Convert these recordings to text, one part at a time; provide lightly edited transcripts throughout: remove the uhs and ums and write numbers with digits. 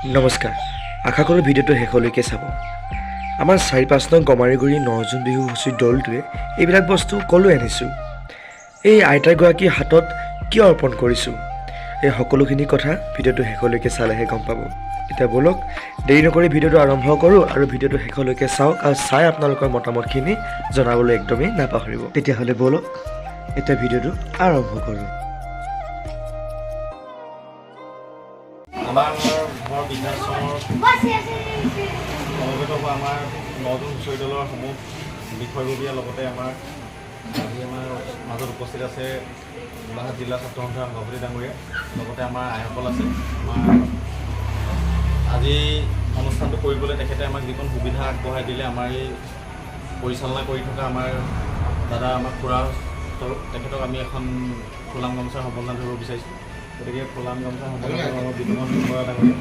নমস্কাৰ, আশা কৰোঁ ভিডিঅ'টো শেষলৈকে চাব। আমাৰ ৪-৫ নং গমাৰিগুৰি ৯ জুন বিহু হুঁচৰি দলটোৱে এইবিলাক বস্তু ক'লৈ আনিছোঁ, এই আইতাগৰাকীৰ হাতত কিয় অৰ্পণ কৰিছোঁ, এই সকলোখিনি কথা ভিডিঅ'টো শেষলৈকে চালেহে গম পাব। এতিয়া ব'লক দেৰি নকৰি ভিডিঅ'টো আৰম্ভ কৰোঁ আৰু ভিডিঅ'টো শেষলৈকে চাওক আৰু চাই আপোনালোকৰ মতামতখিনি জনাবলৈ একদমেই নাপাহৰিব। তেতিয়াহ'লে ব'লক এতিয়া ভিডিঅ'টো আৰম্ভ কৰোঁ। আমাৰ ঘৰ বৃদ্ধাশ্ৰমৰ সমবেত হোৱা আমাৰ ৯ জুন হুঁচৰি দলৰ সমূহ বিষয়ববীয়াৰ লগতে আমাৰ মাজত উপস্থিত আছে গোলাঘাট জিলা ছাত্ৰ সন্থাৰ সভাপতি ডাঙৰীয়া, লগতে আমাৰ আইসকল আছে। আমাৰ আজি অনুষ্ঠানটো কৰিবলৈ তেখেতে আমাক যিকণ সুবিধা আগবঢ়াই দিলে, আমাৰ এই পৰিচালনা কৰি থকা আমাৰ দাদা আমাৰ খুৰা, তেখেতক আমি এখন ফুলাম গামোচাৰ সম্বৰ্ধনা ধৰিব বিচাৰিছোঁ। গতিকে ফুলাম গামোচা সম্বৰ্ধনা বিতৰণ কৰা ডাঙৰীয়া।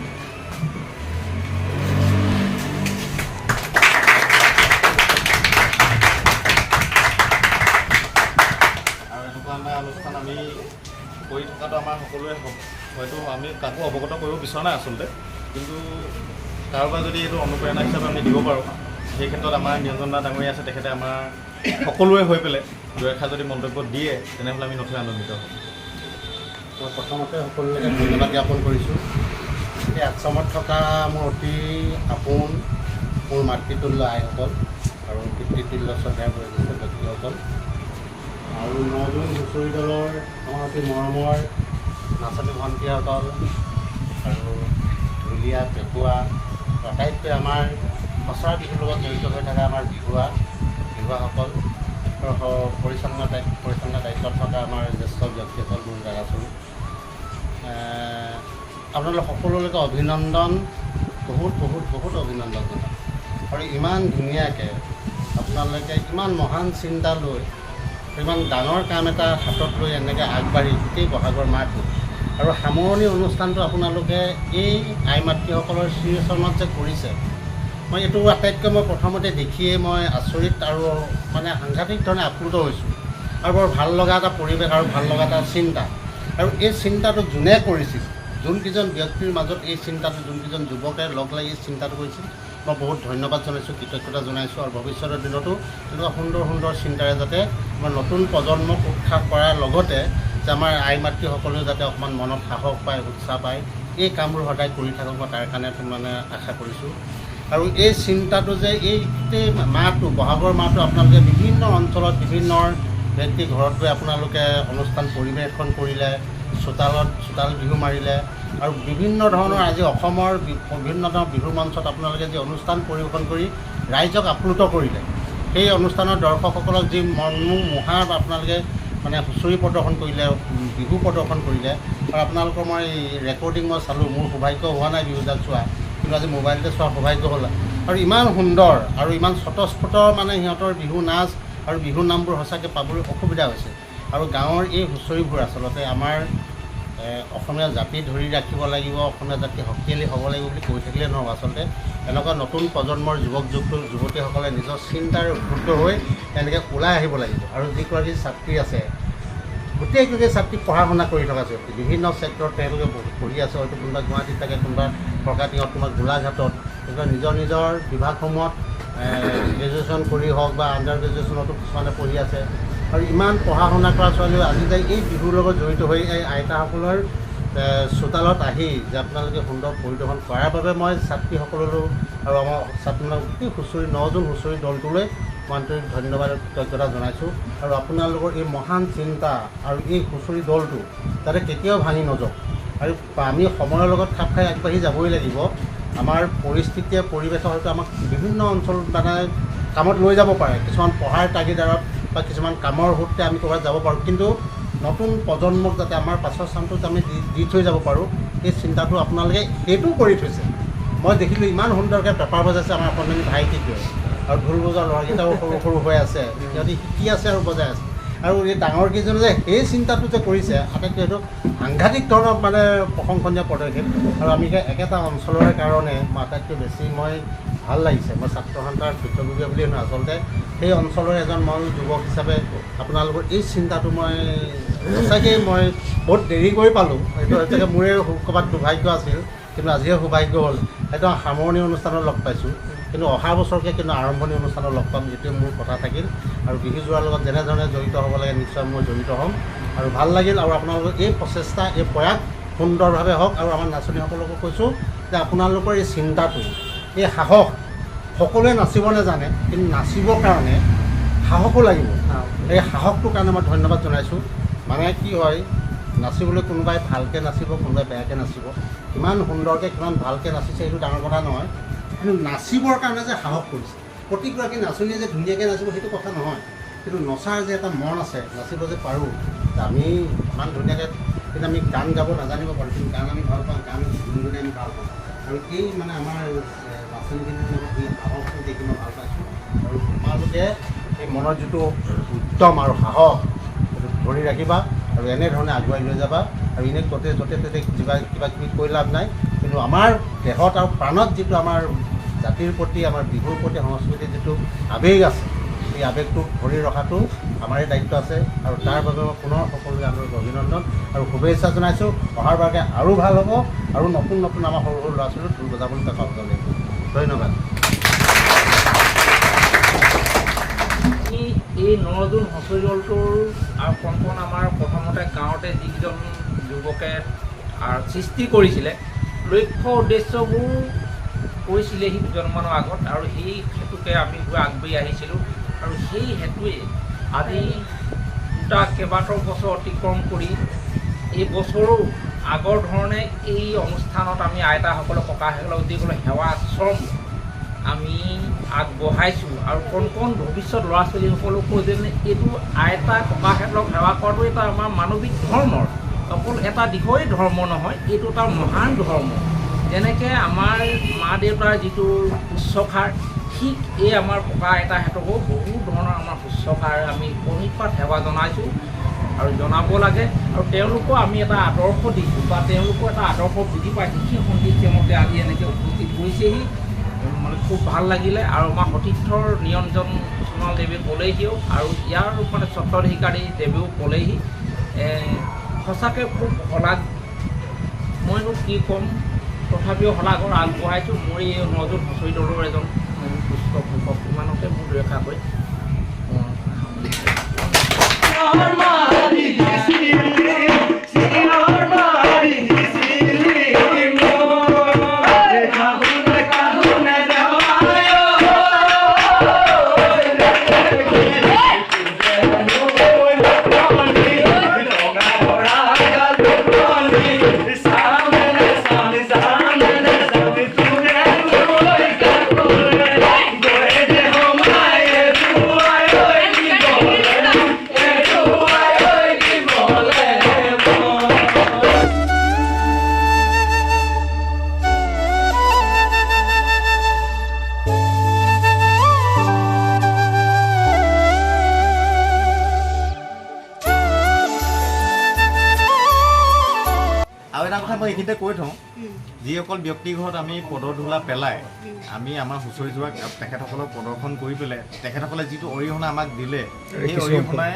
আৰু এনেকুৱা এটা অনুষ্ঠান আমি কৰি থকাটো আমাৰ সকলোৱে হয়তো আমি কাকো অৱগত কৰিব বিচৰা নাই আচলতে, কিন্তু কাৰোবাৰ যদি এইটো অনুপ্ৰেৰণা হিচাপে আমি দিব পাৰোঁ, সেই ক্ষেত্ৰত আমাৰ নিৰঞ্জন দা ডাঙৰীয়া আছে, তেখেতে আমাৰ সকলোৱে হৈ পেলাই দুই এষাৰ যদি মন্তব্য দিয়ে তেনেহ'লে আমি নথৈ আনন্দিত হ'ম। মই প্ৰথমতে সকলোকে ধন্যবাদ জ্ঞাপন কৰিছোঁ। এই আশ্ৰমত থকা মোৰ অতি আপোন মোৰ মাতৃতুল্য আইসকল আৰু পিতৃতুল্য শ্ৰদ্ধাৰ বয়োজ্যেষ্ঠ ব্যক্তিসকল আৰু ৯ জুন হুঁচৰি দলৰ আমাৰ অতি মৰমৰ নাচনী ভণ্টিসকল আৰু ঢুলীয়া পেপুৱা, আটাইতকৈ আমাৰ সঁচা বিহুৰ লগত জড়িত হৈ থকা আমাৰ বিহুৱাসকল আৰু পৰিচালনা দায়িত্বত থকা আমাৰ জ্যেষ্ঠ ব্যক্তিসকল মোৰ দাদাচোন, আপোনালোক সকলোলৈকে অভিনন্দন, বহুত অভিনন্দন জনাওঁ। আৰু ইমান ধুনীয়াকৈ আপোনালোকে ইমান মহান চিন্তা লৈ ইমান ডাঙৰ কাম এটা হাতত লৈ এনেকৈ আগবাঢ়ি গোটেই বহাগৰ মাহটো আৰু সামৰণি অনুষ্ঠানটো আপোনালোকে এই আই মাতৃসকলৰ শ্ৰীচৰণত যে কৰিছে, মই এইটো আটাইতকৈ মই প্ৰথমতে দেখিয়েই মই আচৰিত আৰু মানে সাংঘাতিক ধৰণে আপ্লুত হৈছোঁ। আৰু বৰ ভাল লগা এটা পৰিৱেশ আৰু ভাল লগা এটা চিন্তা। আৰু এই চিন্তাটো যোনে কৰিছিল, যোনকেইজন ব্যক্তিৰ মাজত এই চিন্তাটো, যোনকেইজন যুৱকে লগ লাগি চিন্তাটো কৰিছিল, মই বহুত ধন্যবাদ জনাইছোঁ, কৃতজ্ঞতা জনাইছোঁ। আৰু ভৱিষ্যতৰ দিনতো তেনেকুৱা সুন্দৰ চিন্তাৰে যাতে আমাৰ নতুন প্ৰজন্মক উৎসাহ কৰাৰ লগতে যে আমাৰ আই মাতৃসকলেও যাতে অকণমান মনত সাহস পায়, উৎসাহ পায়, এই কামবোৰ সদায় কৰি থাকক, মই তাৰ কাৰণে মানে আশা কৰিছোঁ। আৰু এই চিন্তাটো যে এই গোটেই মাহটো, বহাগৰ মাহটো আপোনালোকে বিভিন্ন অঞ্চলত বিভিন্ন ব্যক্তি ঘৰত গৈ আপোনালোকে অনুষ্ঠান পৰিৱেশন কৰিলে, চোতাল বিহু মাৰিলে আৰু বিভিন্ন ধৰণৰ আজি অসমৰ বিভিন্ন ধৰণৰ বিহু মঞ্চত আপোনালোকে যি অনুষ্ঠান পৰিৱেশন কৰি ৰাইজক আপ্লুত কৰিলে, সেই অনুষ্ঠানৰ দৰ্শকসকলক যি মনোমোহা আপোনালোকে মানে হুঁচৰি প্ৰদৰ্শন কৰিলে, বিহু প্ৰদৰ্শন কৰিলে। আৰু আপোনালোকৰ মই ৰেকৰ্ডিং মই চালোঁ, মোৰ সৌভাগ্য হোৱা নাই বিহুজাক চোৱা, কিন্তু আজি মোবাইলতে চোৱা সৌভাগ্য হ'ল। আৰু ইমান সুন্দৰ আৰু ইমান স্বতঃস্ফূৰ্ত মানে সিহঁতৰ বিহু নাচ আৰু বিহু নামবোৰ সঁচাকৈ পাবলৈ অসুবিধা হৈছে। আৰু গাঁৱৰ এই হুঁচৰিবোৰ আচলতে আমাৰ অসমীয়া জাতি ধৰি ৰাখিব লাগিব, অসমীয়া জাতি শক্তিশালী হ'ব লাগিব বুলি কৈ থাকিলে নহ'ব। আচলতে এনেকুৱা নতুন প্ৰজন্মৰ যুৱতীসকলে নিজৰ চিন্তাৰ উদ্বুদ্ধ হৈ এনেকৈ ওলাই আহিব লাগিব। আৰু যিগৰাকী ছাত্ৰী আছে, গোটেইগৰাকী ছাত্ৰী পঢ়া শুনা কৰি থকা ছাত্ৰী, বিভিন্ন ছেক্টৰত তেওঁলোকে পঢ়ি আছে, হয়তো কোনোবা গুৱাহাটীত থাকে, কোনোবা ফৰকাটিঙত, কোনোবা গোলাঘাটত, কোনোবা নিজৰ বিভাগসমূহত গ্ৰেজুৱেশ্যন কৰি হওক বা আণ্ডাৰ গ্ৰেজুৱেশ্যনতো কিছুমানে পঢ়ি আছে। আৰু ইমান পঢ়া শুনা কৰা ছোৱালীও আজি যে এই বিহুৰ লগত জড়িত হৈ এই আইতাসকলৰ চোতালত আহি যে আপোনালোকে সুন্দৰ পৰিদৰ্শন কৰাৰ বাবে মই ছাত্ৰীসকললৈ আৰু আমাৰ ছাত্ৰীসকলক গোটেই হুঁচৰি ৯ জুন হুঁচৰি দলটোলৈ মই আন্তৰিক ধন্যবাদ আৰু কৃতজ্ঞতা জনাইছোঁ। আৰু আপোনালোকৰ এই মহান চিন্তা আৰু এই হুঁচৰি দলটো যাতে কেতিয়াও ভাঙি নাযাওক। আৰু আমি সময়ৰ লগত খাপ খাই আগবাঢ়ি যাবই লাগিব। আমাৰ পৰিস্থিতিয়ে পৰিৱেশে হয়তো আমাক বিভিন্ন অঞ্চলত মানে কামত লৈ যাব পাৰে, কিছুমান পঢ়াৰ তাগিদাৰত বা কিছুমান কামৰ সূত্ৰে আমি ক'ৰবাত যাব পাৰোঁ, কিন্তু নতুন প্ৰজন্মক যাতে আমাৰ পাছৰ চামটোত আমি দি থৈ যাব পাৰোঁ, এই চিন্তাটো আপোনালোকে সেইটোও কৰি থৈছে। মই দেখিলোঁ ইমান সুন্দৰকৈ পেপাৰ বজাইছে আমাৰ অকণমানি ভাইটিটোৱে, আৰু ঢোল বজোৱা ল'ৰাকেইটাও সৰু হৈ আছে, সিহঁতি শিকি আছে আৰু বজাই আছে। আৰু এই ডাঙৰকেইজনে যে সেই চিন্তাটো যে কৰিছে, আটাইতকৈ এইটো সাংঘাতিক ধৰণৰ মানে প্ৰশংসনীয় পদক্ষেপ। আৰু আমি একেটা অঞ্চলৰে কাৰণে আটাইতকৈ বেছি মই ভাল লাগিছে, মই ছাত্ৰ সন্থাৰ ভুক্তভোগী বুলিয়ে নহয়, আচলতে সেই অঞ্চলৰ এজন মই যুৱক হিচাপে আপোনালোকৰ এই চিন্তাটো মই সঁচাকৈ মই বহুত দেৰি কৰি পালোঁ। এইটো সঁচাকৈ মোৰে ক'ৰবাত দুৰ্ভাগ্য আছিল, কিন্তু আজিহে সৌভাগ্য হ'ল হয়তো সামৰণি অনুষ্ঠানত লগ পাইছোঁ, কিন্তু অহা বছৰকৈ কিন্তু আৰম্ভণি অনুষ্ঠানত লগ পাম, যিটোৱে মোৰ কথা থাকিল। আৰু বিহু যোৱাৰ লগত যেনেধৰণে জড়িত হ'ব লাগে নিশ্চয় মই জড়িত হ'ম। আৰু ভাল লাগিল। আৰু আপোনালোকৰ এই প্ৰচেষ্টা, এই প্ৰয়াস সুন্দৰভাৱে হওক। আৰু আমাৰ নাচনীসকলকো কৈছোঁ যে আপোনালোকৰ এই চিন্তাটো, এই সাহস, সকলোৱে নাচিব নাজানে, কিন্তু নাচিবৰ কাৰণে সাহসো লাগিব। এই সাহসটোৰ কাৰণে মই ধন্যবাদ জনাইছোঁ। মানে কি হয়, নাচিবলৈ কোনোবাই ভালকৈ নাচিব, কোনোবাই বেয়াকৈ নাচিব। কিমান সুন্দৰকৈ কিমান ভালকৈ নাচিছে সেইটো ডাঙৰ কথা নহয়, কিন্তু নাচিবৰ কাৰণে যে সাহস কৰিছে, প্ৰতিগৰাকী নাচনীয়ে যে ধুনীয়াকৈ নাচিব সেইটো কথা নহয়, কিন্তু নচাৰ যে এটা মন আছে, নাচিব যে পাৰোঁ। আমি ইমান ধুনীয়াকৈ, কিন্তু আমি গান গাব নাজানিব পাৰোঁ, কিন্তু গান আমি ভাল পাওঁ, গান গুণগুণে আমি ভাল পাওঁ। আৰু এই মানে আমাৰ নাচনীখিনিৰ লগত এই সাহসটো দেখি মই ভাল পাইছোঁ। আৰু তোমালোকে এই মনৰ যিটো উদ্যম আৰু সাহস সেইটো ধৰি ৰাখিবা আৰু এনেধৰণে আগুৱাই লৈ যাবা। আৰু এনে য'তে ত'তে কিবা কিবি কৰি লাভ নাই, কিন্তু আমাৰ দেহত আৰু প্ৰাণত যিটো আমাৰ জাতিৰ প্ৰতি, আমাৰ বিহুৰ প্ৰতি, সংস্কৃতিৰ যিটো আৱেগ আছে, এই আৱেগটোক ধৰি ৰখাটো আমাৰে দায়িত্ব আছে। আৰু তাৰ বাবে মই পুনৰ সকলোকে আন্তৰিক অভিনন্দন আৰু শুভেচ্ছা জনাইছোঁ। অহাৰ বাৰে আৰু ভাল হ'ব, আৰু নতুন নতুন আমাৰ সৰু সৰু ল'ৰা ছোৱালীক ঢোল বজাবলৈ তাক পাব লাগিব। ধন্যবাদ। এই 9 জুন হুঁচৰি দলটোৰ আৰু কণ আমাৰ প্ৰথমতে গাঁৱতে যিকেইজন যুৱকে সৃষ্টি কৰিছিলে, লক্ষ্য উদ্দেশ্যবোৰ কৈছিলেহি দুজনমানৰ আগত, আৰু সেই হেতুকে আমি গৈ আগবাঢ়ি আহিছিলোঁ। আৰু সেই হেতুৱে আজি কেইবাটাও বছৰ অতিক্ৰম কৰি এই বছৰো আগৰ ধৰণে এই অনুষ্ঠানত আমি আইতাসকলক, ককাসকলক যিসকলে সেৱা আশ্ৰম আমি আগবঢ়াইছোঁ। আৰু কণ ভৱিষ্যত ল'ৰা ছোৱালীসকলকো যেন এইটো আইতা ককাসকলক সেৱা কৰাটো এটা আমাৰ মানৱিক ধৰ্মৰ, অকল এটা দিশৰে ধৰ্ম নহয়, এইটো এটা মহান ধৰ্ম। যেনেকৈ আমাৰ মা দেউতাৰ যিটো শুশ্ৰূষাৰ, ঠিক এই আমাৰ ককা আইতাহঁতকো বহু ধৰণৰ আমাৰ শুশ্ৰূষাৰ আমি প্ৰণিপাত সেৱা জনাইছোঁ আৰু জনাব লাগে। আৰু তেওঁলোকো আমি এটা আদৰ্শ দিছোঁ, বা তেওঁলোকো এটা আদৰ্শ বুজি পাইছে। সেই সন্ধিক্ষমতে আজি এনেকৈ উপস্থিত কৰিছেহি, মানে খুব ভাল লাগিলে। আৰু আমাৰ সতীৰ্থৰ নিৰঞ্জন সোণোৱাল দেৱে ক'লেহিও, আৰু ইয়াৰ মানে স্বত্বাধিকাৰী দেৱেও ক'লেহি, সঁচাকৈ খুব শলাগ। মইনো কি ক'ম, তথাপিও শলাগৰ আগবঢ়াইছোঁ। মই এই 9 জুন হুঁচৰি দলৰ এজন পৃষ্ঠপোষক, ইমানতে মোৰ ৰেখা কৰি মই এইখিনিতে কৈ থওঁ, যিসকল ব্যক্তিৰ ঘৰত আমি পদৰ ধূলা পেলাই আমি আমাৰ হুঁচৰি যোৱাক তেখেতসকলক প্ৰদৰ্শন কৰি পেলাই তেখেতসকলে যিটো অৰিহণা আমাক দিলে, সেই অৰিহণাই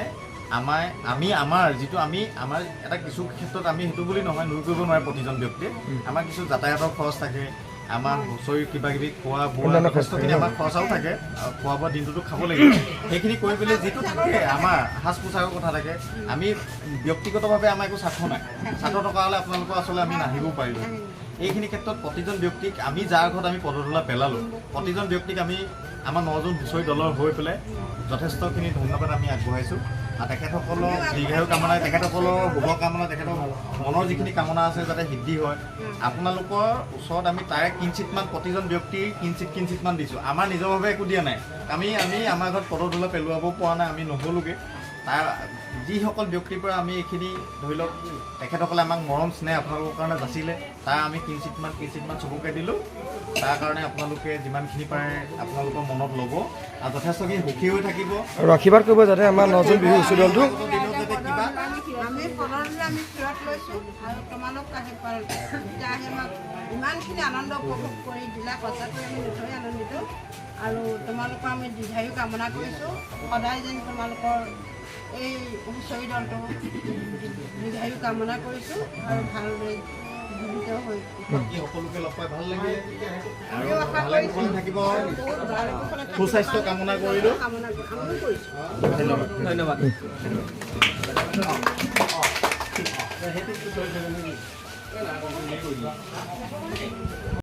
আমাৰ যিটো আমাৰ এটা কিছু ক্ষেত্ৰত আমি সেইটো বুলি নহয়, নুই কৰিব নোৱাৰে প্ৰতিজন ব্যক্তিয়ে। আমাৰ কিছু যাতায়াতৰ খৰচ থাকে, আমাৰ হুঁচৰি কিবা কিবি খোৱা বোৱা যথেষ্টখিনি আমাৰ খৰচাও থাকে, খোৱা বোৱা দিনটোতো খাব লাগিব। সেইখিনি কৰি পেলাই যিটো থাকে আমাৰ সাজ পোছাকৰ কথা থাকে, আমি ব্যক্তিগতভাৱে আমাৰ একো স্বাৰ্থ নাই। স্বাৰ্থ থকা হ'লে আপোনালোকৰ আচলতে আমি নাহিবও পাৰিলোঁ। এইখিনি ক্ষেত্ৰত প্ৰতিজন ব্যক্তিক আমি যাৰ ঘৰত আমি পদধূলা পেলালোঁ, প্ৰতিজন ব্যক্তিক আমি আমাৰ 9 জুন হুঁচৰি দলৰ হৈ পেলাই যথেষ্টখিনি ধন্যবাদ আমি আগবঢ়াইছোঁ। আৰু তেখেতসকলৰ দীৰ্ঘায়ু কামনা, তেখেতসকলৰ শুভকামনা, তেখেতৰ মনৰ যিখিনি কামনা আছে যাতে সিদ্ধি হয়। আপোনালোকৰ ওচৰত আমি তাৰে কিঞ্চিতমান প্ৰতিজন ব্যক্তিৰ কিঞ্চিতমান দিছোঁ। আমাৰ নিজৰভাৱে একো দিয়া নাই, আমি আমাৰ ঘৰত পদধূলা পেলোৱাব পৰা নাই, আমি নহ'লোগৈ। তাৰ যিসকল ব্যক্তিৰ পৰা আমি এইখিনি ধৰি লওক তেখেতসকলে আমাক মৰম স্নেহ আপোনালোকৰ কাৰণে যাচিলে, তাৰ আমি কিঞ্চিতমান চবকে দিলোঁ। তাৰ কাৰণে আপোনালোকে যিমানখিনি পাৰে আপোনালোকৰ মনত ল'ব আৰু যথেষ্টখিনি সুখী হৈ থাকিব আৰু আশীৰ্বাদ কৰিব যাতে আমাৰ 9 জুন বিহু হুঁচৰি দলটো আমি পদধূলা আমি ফিৰত লৈছোঁ আৰু তোমালোক ইমানখিনি আনন্দ উপভোগ কৰি দিলা, সঁচাকৈ আমি নথৈ আনন্দিত। আৰু তোমালোকৰ আমি দীৰ্ঘায়ু কামনা কৰিছোঁ, সদায় যেন তোমালোকৰ এই হুঁচৰি দলটো দীৰ্ঘায়ু কামনা কৰিছোঁ আৰু ভালদৰে জীৱিত হৈ বাকী সকলোকে লগ পাই ভাল লাগিলে আৰু আমিও আশা ভালে কৰিছোঁ। কুশলে থাকিব বহুত ভাল কুশলে থাকিব। সুস্বাস্থ্য কামনা কৰিলোঁ কামনা আমিও কৰিছোঁ। ধন্যবাদ ধন্যবাদ